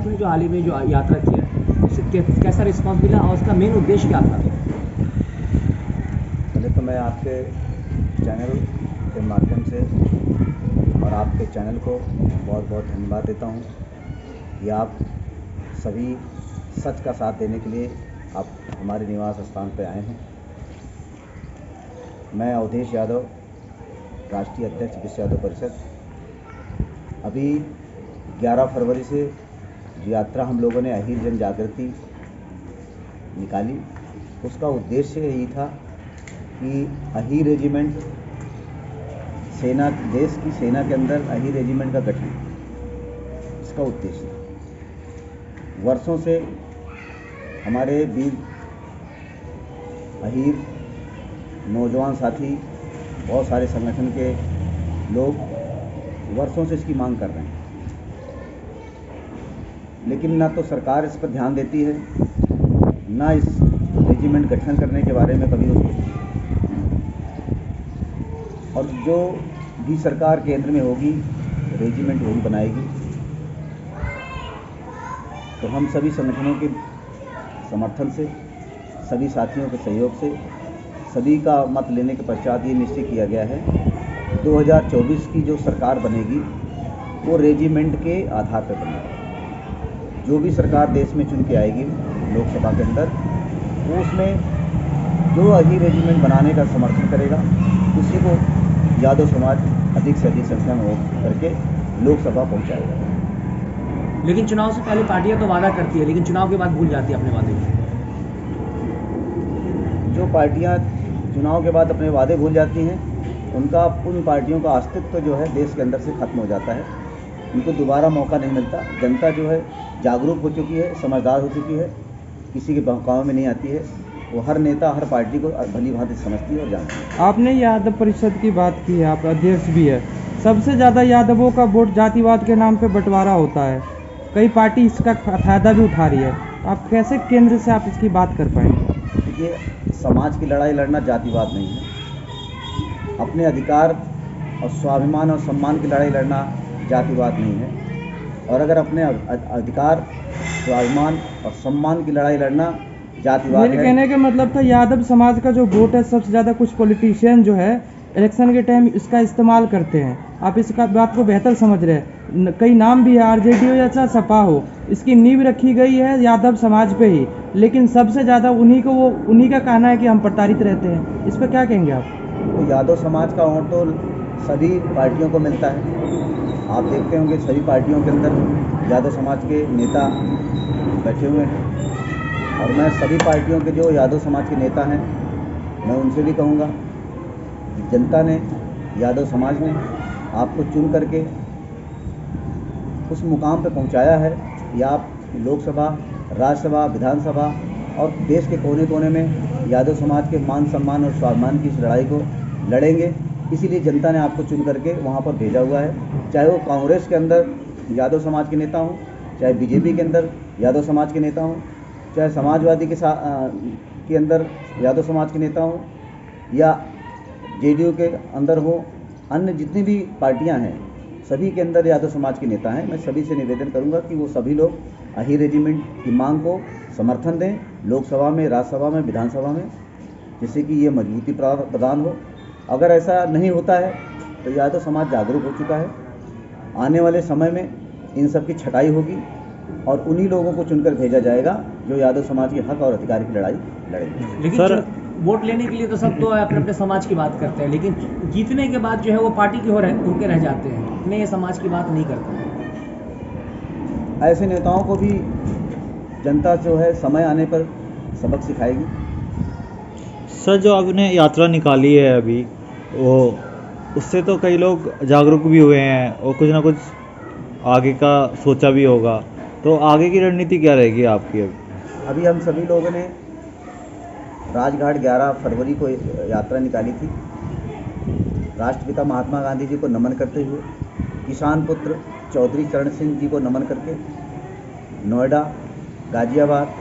आपने जो हाल ही में जो यात्रा की है उससे कैसा रिस्पांस मिला और उसका मेन उद्देश्य क्या था? पहले तो मैं आपके चैनल के माध्यम से और आपके चैनल को बहुत बहुत धन्यवाद देता हूँ कि आप सभी सच का साथ देने के लिए आप हमारे निवास स्थान पर आए हैं। मैं अवधेश यादव, राष्ट्रीय अध्यक्ष विश्व यादव परिषद। अभी 11 फरवरी से जो यात्रा हम लोगों ने अहीर जन जागृति निकाली, उसका उद्देश्य यही था कि अहीर रेजिमेंट सेना, देश की सेना के अंदर अहीर रेजिमेंट का गठन, इसका उद्देश्य था। वर्षों से हमारे वीर अहीर नौजवान साथी, बहुत सारे संगठन के लोग वर्षों से इसकी मांग कर रहे हैं, लेकिन ना तो सरकार इस पर ध्यान देती है, ना इस रेजिमेंट गठन करने के बारे में कभी होती है। और जो भी सरकार केंद्र में होगी, रेजिमेंट वही बनाएगी। तो हम सभी संगठनों के समर्थन से, सभी साथियों के सहयोग से, सभी का मत लेने के पश्चात ये निश्चय किया गया है 2024 की जो सरकार बनेगी वो रेजिमेंट के आधार पर बनेगी। जो भी सरकार देश में चुन के आएगी लोकसभा के अंदर, वो उसमें जो अहीर रेजिमेंट बनाने का समर्थन करेगा, उसी को यादव समाज अधिक से अधिक संख्या में वोट करके लोकसभा पहुंचाएगा। लेकिन चुनाव से पहले पार्टियां तो वादा करती है, लेकिन चुनाव के बाद भूल जाती है अपने वादे। जो पार्टियां चुनाव के बाद अपने वादे भूल जाती हैं, उन पार्टियों का अस्तित्व जो है देश के अंदर से खत्म हो जाता है। उनको दोबारा मौका नहीं मिलता। जनता जो है जागरूक हो चुकी है, समझदार हो चुकी है, किसी के बहकावे में नहीं आती है। वो हर नेता, हर पार्टी को भली भांति समझती है और जानती है। आपने यादव परिषद की बात की है, आप अध्यक्ष भी है। सबसे ज़्यादा यादवों का वोट जातिवाद के नाम पे बंटवारा होता है, कई पार्टी इसका फायदा भी उठा रही है। आप कैसे केंद्र से आप इसकी बात कर पाएंगे? देखिए, समाज की लड़ाई लड़ना जातिवाद नहीं है। अपने अधिकार और स्वाभिमान और सम्मान की लड़ाई लड़ना जातिवाद नहीं है। और अगर अपने अधिकार, स्वाभिमान और सम्मान की लड़ाई लड़ना जातिवाद है। मेरे कहने का मतलब था यादव समाज का जो वोट है, सबसे ज़्यादा कुछ पॉलिटिशियन जो है इलेक्शन के टाइम इसका इस्तेमाल करते हैं। आप इसका बात को बेहतर समझ रहे हैं। कई नाम भी है, आरजेडी हो या सपा हो, इसकी नींव रखी गई है यादव समाज पे ही, लेकिन सबसे ज़्यादा उन्हीं का कहना है कि हम प्रताड़ित रहते हैं। इस पर क्या कहेंगे आप? तो यादव समाज का वोट तो सभी पार्टियों को मिलता है। आप देखते होंगे सभी पार्टियों के अंदर यादव समाज के नेता बैठे हुए हैं। और मैं सभी पार्टियों के जो यादव समाज के नेता हैं, मैं उनसे भी कहूँगा कि जनता ने, यादव समाज ने आपको चुन करके उस मुकाम पर पहुँचाया है कि आप लोकसभा, राज्यसभा, विधानसभा और देश के कोने कोने में यादव समाज के मान सम्मान और स्वाभिमान की इस लड़ाई को लड़ेंगे। इसीलिए जनता ने आपको चुन करके वहाँ पर भेजा हुआ है। चाहे वो कांग्रेस के अंदर यादव समाज के नेता हों, चाहे बीजेपी के अंदर यादव समाज के नेता हों, चाहे समाजवादी के अंदर यादव समाज के नेता हों, या जेडीयू के अंदर हो, अन्य जितनी भी पार्टियां हैं सभी के अंदर यादव समाज के नेता हैं। मैं सभी से निवेदन करूंगा कि वो सभी लोग अहीर रेजिमेंट की मांग को समर्थन दें लोकसभा में, राज्यसभा में, विधानसभा में, जिससे कि ये मजबूती प्रदान हो। अगर ऐसा नहीं होता है तो यादव समाज जागरूक हो चुका है। आने वाले समय में इन सब की छटाई होगी और उन्हीं लोगों को चुनकर भेजा जाएगा जो यादव समाज के हक और अधिकार की लड़ाई लड़ेंगे। लेकिन सर, वोट लेने के लिए तो सब तो अपने अपने समाज की बात करते हैं, लेकिन जीतने के बाद जो है वो पार्टी की होके रह जाते हैं, अपने ये समाज की बात नहीं करते हैं। ऐसे नेताओं को भी जनता जो है समय आने पर सबक सिखाएगी। सर, जो आपने यात्रा निकाली है अभी, वो उससे तो कई लोग जागरूक भी हुए हैं और कुछ ना कुछ आगे का सोचा भी होगा, तो आगे की रणनीति क्या रहेगी आपकी? अभी हम सभी लोगों ने राजघाट 11 फरवरी को यात्रा निकाली थी। राष्ट्रपिता महात्मा गांधी जी को नमन करते हुए, किसान पुत्र चौधरी चरण सिंह जी को नमन करके नोएडा, गाजियाबाद,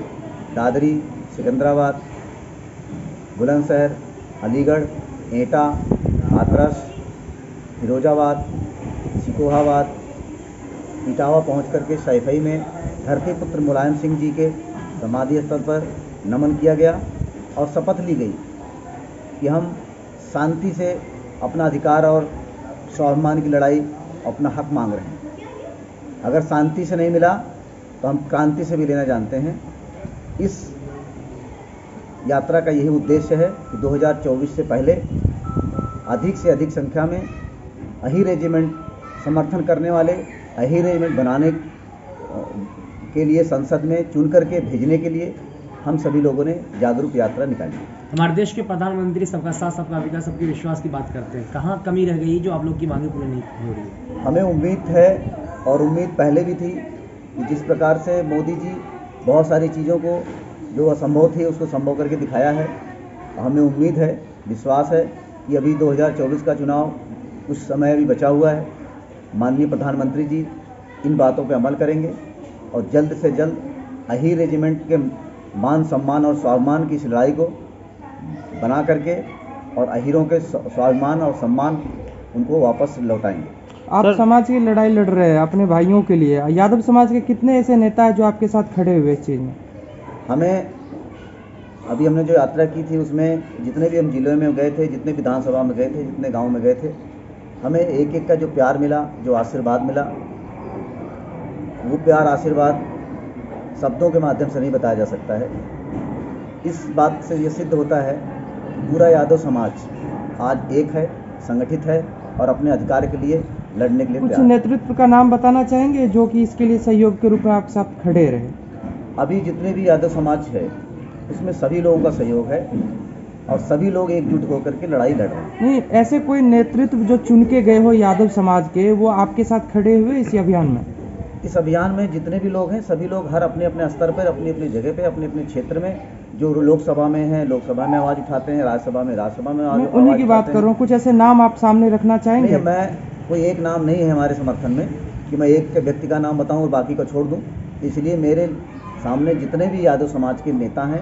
दादरी, सिकंदराबाद, बुलंदशहर, अलीगढ़, एटा, हाथरस, फिरोजाबाद, सिकोहाबाद, इटावा पहुँच करके सैफई में धरती पुत्र मुलायम सिंह जी के समाधि स्थल पर नमन किया गया और शपथ ली गई कि हम शांति से अपना अधिकार और स्वाभिमान की लड़ाई, अपना हक मांग रहे हैं। अगर शांति से नहीं मिला तो हम क्रांति से भी लेना जानते हैं। इस यात्रा का यही उद्देश्य है कि 2024 से पहले अधिक से अधिक संख्या में अही रेजिमेंट समर्थन करने वाले, अही रेजिमेंट बनाने के लिए संसद में चुन करके भेजने के लिए हम सभी लोगों ने जागरूक यात्रा निकाली। हमारे देश के प्रधानमंत्री सबका साथ, सबका विकास, सबके विश्वास की बात करते हैं। कहाँ कमी रह गई जो आप लोग की मांगे पूरी नहीं हो रही है? हमें उम्मीद है और उम्मीद पहले भी थी कि जिस प्रकार से मोदी जी बहुत सारी चीज़ों को जो असंभव थी उसको संभव करके दिखाया है, हमें उम्मीद है, विश्वास है कि अभी 2024 का चुनाव कुछ समय अभी बचा हुआ है। माननीय प्रधानमंत्री जी इन बातों पर अमल करेंगे और जल्द से जल्द अही रेजिमेंट के मान सम्मान और स्वाभिमान की इस लड़ाई को बना करके और अहीरों के स्वाभिमान और सम्मान उनको वापस लौटाएंगे। आप समाज की लड़ाई लड़ रहे हैं अपने भाइयों के लिए। यादव समाज के कितने ऐसे नेता हैं जो आपके साथ खड़े हुए इस चीज़ में? हमने जो यात्रा की थी उसमें जितने भी हम जिलों में गए थे, जितने विधानसभा में गए थे, जितने गांव में गए थे, हमें एक एक का जो प्यार मिला, जो आशीर्वाद मिला, वो प्यार आशीर्वाद शब्दों के माध्यम से नहीं बताया जा सकता है। इस बात से ये सिद्ध होता है पूरा यादव समाज आज एक है, संगठित है और अपने अधिकार के लिए लड़ने के लिए कुछ तैयार है। नेतृत्व का नाम बताना चाहेंगे जो कि इसके लिए सहयोग के रूप में आपके साथ खड़े रहे? अभी जितने भी यादव समाज है उसमें सभी लोगों का सहयोग है और सभी लोग एकजुट होकर के लड़ाई लड़ रहे हैं। नहीं, ऐसे कोई नेतृत्व जो चुन के गए हो यादव समाज के, वो आपके साथ खड़े हुए इस अभियान में? इस अभियान में जितने भी लोग हैं सभी लोग हर अपने अपने स्तर पर, अपनी अपनी जगह पे, अपने अपने क्षेत्र में, जो लोकसभा में हैं लोकसभा में आवाज़ उठाते हैं, राज्यसभा में राज्यसभा में आवाज़ उन्हीं की बात कर रहा हूँ। कुछ ऐसे नाम आप सामने रखना चाहेंगे? नहीं, मैं कोई एक नाम नहीं है हमारे समर्थन में कि मैं एक व्यक्ति का नाम बताऊं और बाकी को छोड़ दूं। इसलिए मेरे सामने जितने भी यादव समाज के नेता हैं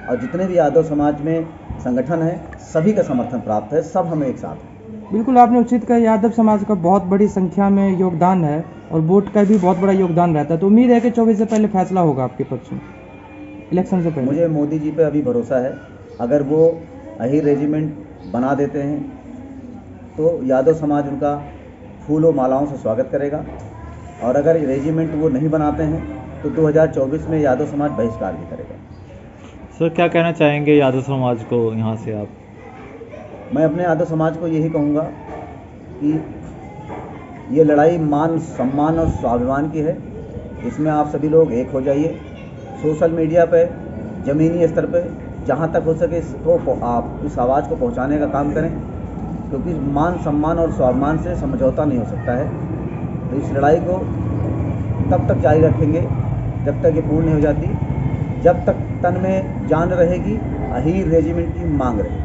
और जितने भी यादव समाज में संगठन है, सभी का समर्थन प्राप्त है, सब हमें एक साथ हैं। बिल्कुल, आपने उचित कहा। यादव समाज का बहुत बड़ी संख्या में योगदान है और वोट का भी बहुत बड़ा योगदान रहता है। तो उम्मीद है कि 24 से पहले फैसला होगा आपके पक्ष में, इलेक्शन से पहले। मुझे मोदी जी पे अभी भरोसा है, अगर वो अही रेजिमेंट बना देते हैं तो यादव समाज उनका फूलों मालाओं से स्वागत करेगा और अगर रेजिमेंट वो नहीं बनाते हैं तो 2024 में यादव समाज बहिष्कार भी करेगा। सर, क्या कहना चाहेंगे यादव समाज को यहाँ से आप? मैं अपने यादव समाज को यही कहूँगा कि ये लड़ाई मान सम्मान और स्वाभिमान की है। इसमें आप सभी लोग एक हो जाइए। सोशल मीडिया पे, ज़मीनी स्तर पे जहाँ तक हो सके इसको आप इस आवाज़ को पहुँचाने का काम करें, क्योंकि मान सम्मान और स्वाभिमान से समझौता नहीं हो सकता है। तो इस लड़ाई को तब तक जारी रखेंगे जब तक ये पूर्ण नहीं हो जाती, जब तक तन में जान रहेगी, अहीर रेजिमेंट की मांग रहेगी।